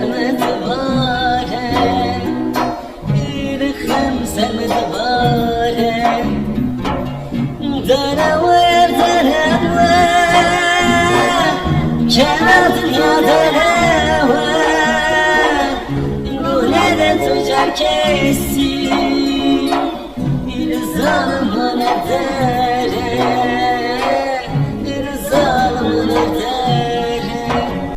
دواره رخم دواره دنوار کنار دنیا دنوار گونه تو جر کسی این زن